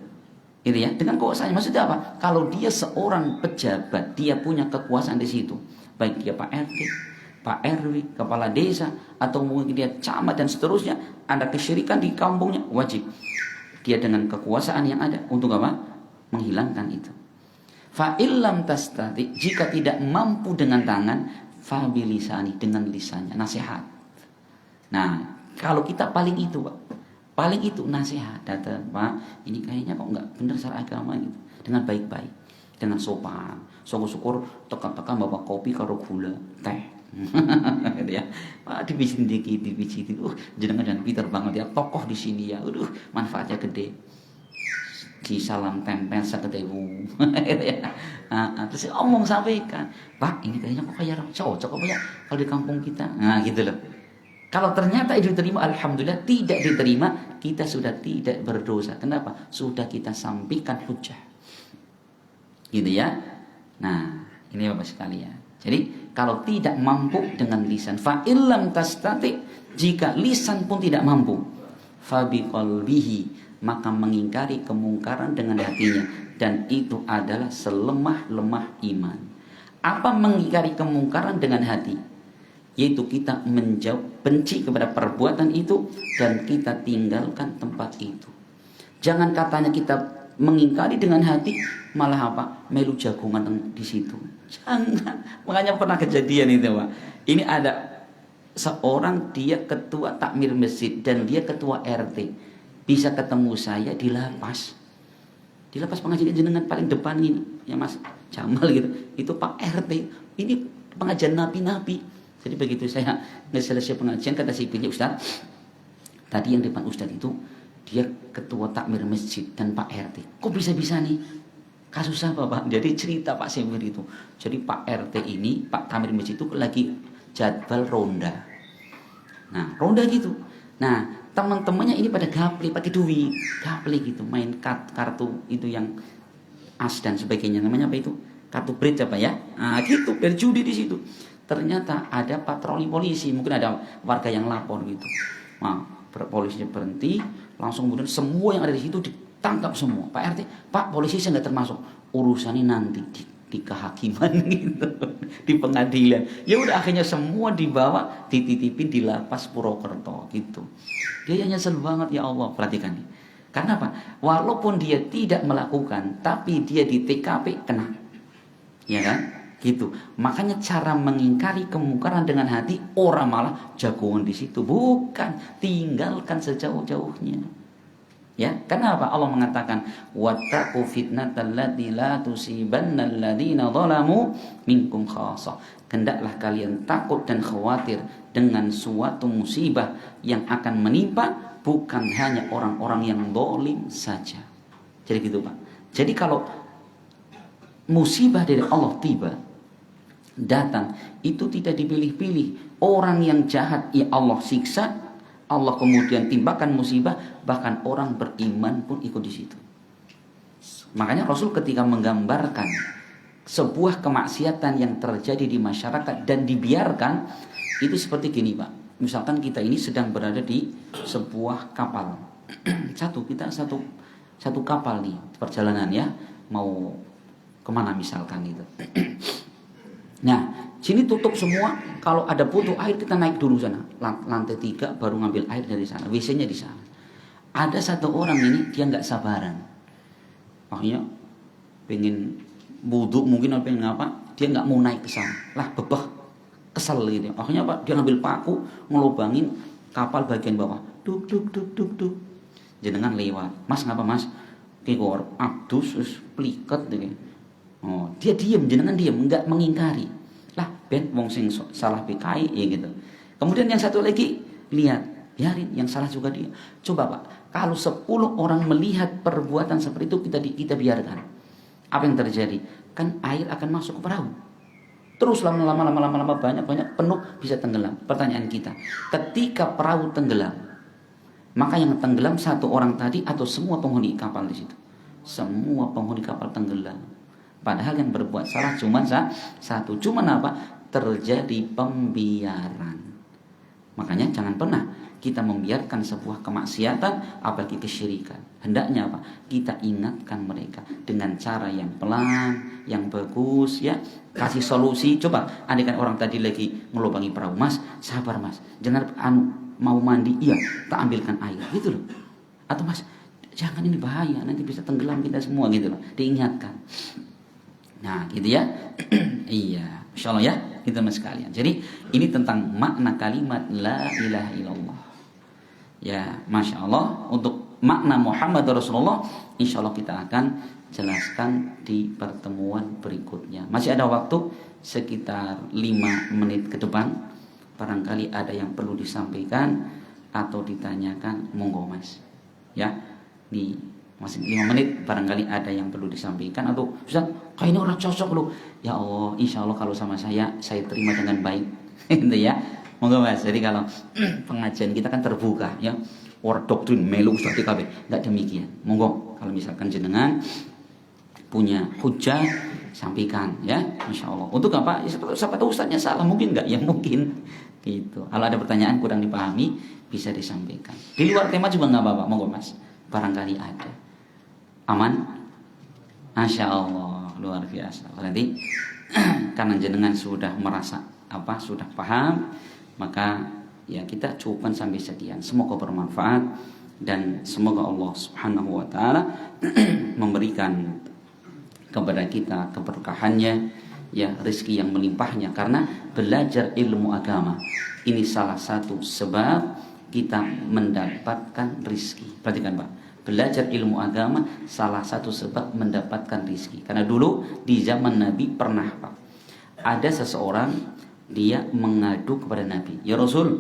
Itu ya, dengan kekuasaannya maksudnya apa? Kalau dia seorang pejabat, dia punya kekuasaan di situ, baik dia Pak RT, Pak RW, kepala desa, atau mungkin dia camat dan seterusnya, ada kesyirikan di kampungnya, wajib dia dengan kekuasaan yang ada untuk apa? Menghilangkan itu. Fa illam tastati, jika tidak mampu dengan tangan, fa bilisani, dengan lisannya, nasihat. Nah, kalau kita paling itu, Pak. Paling itu nasihat, datang, Pak, ini kayaknya kok enggak benar secara agama gitu. Dengan baik-baik, dengan sopan. Syukur-syukur tekan-tekan bawa kopi karo gula, teh. Gitu ya. Pak dibiji dikit, jenengan pinter banget ya, tokoh di sini ya. Manfaatnya gede. Di salam tempel seketewu. Terus omong sampaikan, Pak ini kayaknya kok kayak cocok apa ya kalau di kampung kita. Nah gitu loh. Kalau ternyata itu diterima, alhamdulillah. Tidak diterima, kita sudah tidak berdosa. Kenapa? Sudah kita sampaikan hujah. Gitu ya. Nah ini Bapak sekalian. Jadi kalau tidak mampu dengan lisan, fa illam tastati, jika lisan pun tidak mampu, fa biqalbihi, maka mengingkari kemungkaran dengan hatinya, dan itu adalah selemah-lemah iman. Apa mengingkari kemungkaran dengan hati? Yaitu kita menjauh, benci kepada perbuatan itu, dan kita tinggalkan tempat itu. Jangan katanya kita mengingkari dengan hati, malah apa? Melu jagungan di situ. Jangan. Makanya pernah kejadian itu, Pak. Ini ada seorang, dia ketua takmir masjid dan dia ketua RT. Bisa ketemu saya di lapas. Di lapas pengajian jenengan paling depan ini, ya Mas Jamal gitu. Itu Pak RT. Ini pengajian nabi-nabi. Jadi begitu saya selesai pengajian, kata si pilih Ustaz, tadi yang depan Ustaz itu dia ketua takmir masjid dan Pak RT. Kok bisa-bisa nih? Kasus apa Pak? Jadi cerita Pak Semir itu. Jadi Pak RT ini, Pak takmir masjid itu lagi jadwal ronda. Nah, ronda gitu. Nah, teman-temannya ini pada gaple, pakai duit, gaple gitu, main kartu itu yang as dan sebagainya, namanya apa itu? Kartu bridge apa ya? Nah, gitu, berjudi di situ. Ternyata ada patroli polisi, mungkin ada warga yang lapor gitu. Nah, polisinya berhenti, langsung kemudian semua yang ada di situ ditangkap semua. Pak RT, Pak, polisi saya nggak termasuk, urusannya nanti di kehakiman gitu, di pengadilan. Ya udah, akhirnya semua dibawa, dititipin di lapas Purwokerto gitu. Dia nyesel banget, ya Allah, perhatikan nih. Karena apa? Walaupun dia tidak melakukan, tapi dia di TKP kena. Ya kan? Gitu. Makanya cara mengingkari kemungkaran dengan hati, orang malah jagoan di situ. Bukan, tinggalkan sejauh-jauhnya. Ya, kenapa Allah mengatakan wattaqu fitnatal lati la tusibannal ladzina zalamu minkum khassah. Hendaklah kalian takut dan khawatir dengan suatu musibah yang akan menimpa bukan hanya orang-orang yang zalim saja. Jadi gitu, Pak. Jadi kalau musibah dari Allah tiba, datang, itu tidak dipilih-pilih. Orang yang jahat ya Allah siksa, Allah kemudian timpakan musibah, bahkan orang beriman pun ikut di situ. Makanya Rasul ketika menggambarkan sebuah kemaksiatan yang terjadi di masyarakat dan dibiarkan, itu seperti gini, Pak. Misalkan kita ini sedang berada di sebuah kapal. Kita satu kapal nih perjalanan ya, mau kemana misalkan itu. Nah, sini tutup semua. Kalau ada butuh air kita naik dulu sana, lantai 3 baru ngambil air dari sana. WC-nya di sana. Ada satu orang ini dia nggak sabaran. Akhirnya pengen wudhu mungkin atau pengen apa, dia nggak mau naik ke sana. Lah bebah, kesel gitu. Akhirnya Pak, dia ngambil paku ngelubangin kapal bagian bawah. Duk. Jenengan lewat. Mas ngapa Mas? Kekor abdus pliket gitu. Oh, dia diam, jenengan diam, enggak mengingkari. Lah, ben wong sing salah PKI ya gitu. Kemudian yang satu lagi lihat, biarin yang salah juga dia. Coba Pak, kalau 10 orang melihat perbuatan seperti itu kita biarkan. Apa yang terjadi? Kan air akan masuk ke perahu. Terus lama-lama banyak penuh bisa tenggelam. Pertanyaan kita, ketika perahu tenggelam, maka yang tenggelam satu orang tadi atau semua penghuni kapal di situ? Semua penghuni kapal tenggelam. Padahal yang berbuat salah cuma satu. Cuma apa? Terjadi pembiaran. Makanya jangan pernah kita membiarkan sebuah kemaksiatan, apalagi kesyirikan. Hendaknya apa? Kita ingatkan mereka dengan cara yang pelan, yang bagus ya. Kasih solusi. Coba andaikan orang tadi lagi ngelubangi perahu, Mas, sabar Mas. Jangan mau mandi, iya, tak ambilkan air. Gitu loh. Atau Mas, Jangan, ini bahaya, nanti bisa tenggelam kita semua gitu loh. Diingatkan. Nah, gitu ya. Iya, insyaallah ya, kita sekalian. Jadi ini tentang makna kalimat la ilaha illallah. Ya, masya Allah. Untuk makna Muhammad Rasulullah, insya Allah kita akan jelaskan di pertemuan berikutnya. Masih ada waktu sekitar 5 menit ke depan. Barangkali ada yang perlu disampaikan atau ditanyakan, monggo Mas. Ya, di masih 5 menit barangkali ada yang perlu disampaikan atau Ustaz, kayaknya orang cocok loh. Ya Allah, insya Allah kalau sama saya terima dengan baik. Gitu ya. Monggo Mas. Jadi kalau pengajian kita kan terbuka ya. War doktrin melu Ustaz TKB. Enggak demikian. Monggo kalau misalkan jenengan punya hujah sampaikan ya. Masya Allah. Untuk apa? Ya, siapa tahu Ustaznya salah, mungkin enggak? Ya mungkin. Gitu. Kalau ada pertanyaan kurang dipahami bisa disampaikan. Di luar tema juga enggak apa-apa. Monggo Mas. Barangkali ada. Aman? Masya Allah. Luar biasa. Berarti karena jenengan sudah merasa sudah paham, maka ya kita cukupkan sampai sekian. Semoga bermanfaat dan semoga Allah Subhanahu wa taala memberikan kepada kita keberkahannya, ya, rezeki yang melimpahnya, karena belajar ilmu agama ini salah satu sebab kita mendapatkan rezeki. Perhatikan Pak, belajar ilmu agama salah satu sebab mendapatkan rezeki. Karena dulu di zaman Nabi pernah Pak, ada seseorang dia mengadu kepada Nabi, ya Rasul,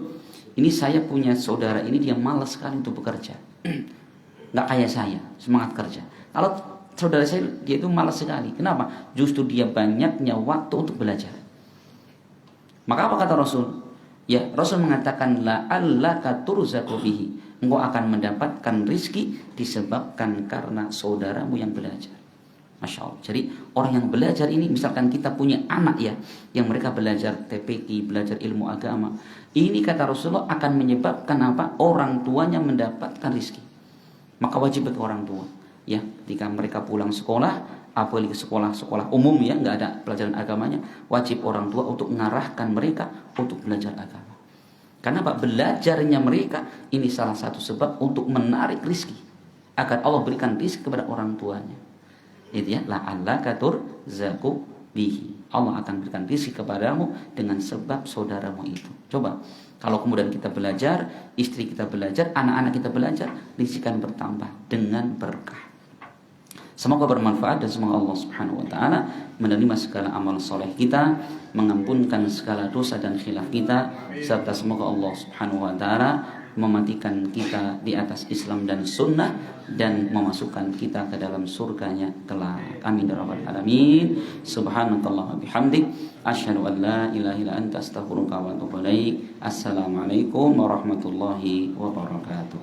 ini saya punya saudara ini, dia malas sekali untuk bekerja, nggak kayak saya semangat kerja. Kalau saudara saya dia itu malas sekali, kenapa? Justru dia banyaknya waktu untuk belajar. Maka apa kata Rasul? Ya, Rasul mengatakan la'allaka turzaqu bihi, engkau akan mendapatkan rizki disebabkan karena saudaramu yang belajar. Masya Allah. Jadi orang yang belajar ini, misalkan kita punya anak ya, yang mereka belajar TPQ, belajar ilmu agama, ini kata Rasulullah akan menyebabkan apa? Orang tuanya mendapatkan rizki. Maka wajib bagi orang tua ya, ketika mereka pulang sekolah, apalagi sekolah umum ya, nggak ada pelajaran agamanya, wajib orang tua untuk mengarahkan mereka untuk belajar agama. Karena Pak, belajarnya mereka ini salah satu sebab untuk menarik rizki, agar Allah berikan rizki kepada orang tuanya. Itu ya, la'allaka turzaqu bihi, Allah akan berikan rizki kepadamu dengan sebab saudaramu itu. Coba kalau kemudian kita belajar, istri kita belajar, anak-anak kita belajar, rizki akan bertambah dengan berkah. Semoga bermanfaat dan semoga Allah Subhanahu wa taala menerima segala amal soleh kita, mengampunkan segala dosa dan khilaf kita, serta semoga Allah Subhanahu wa taala mematikan kita di atas Islam dan Sunnah dan memasukkan kita ke dalam surganya kelak. Amin ya rabbal alamin. Subhanakallah wa bihamdik, asyhadu an la ilaha illa anta, astaghfiruka wa atubu ilaik. Assalamualaikum warahmatullahi wabarakatuh.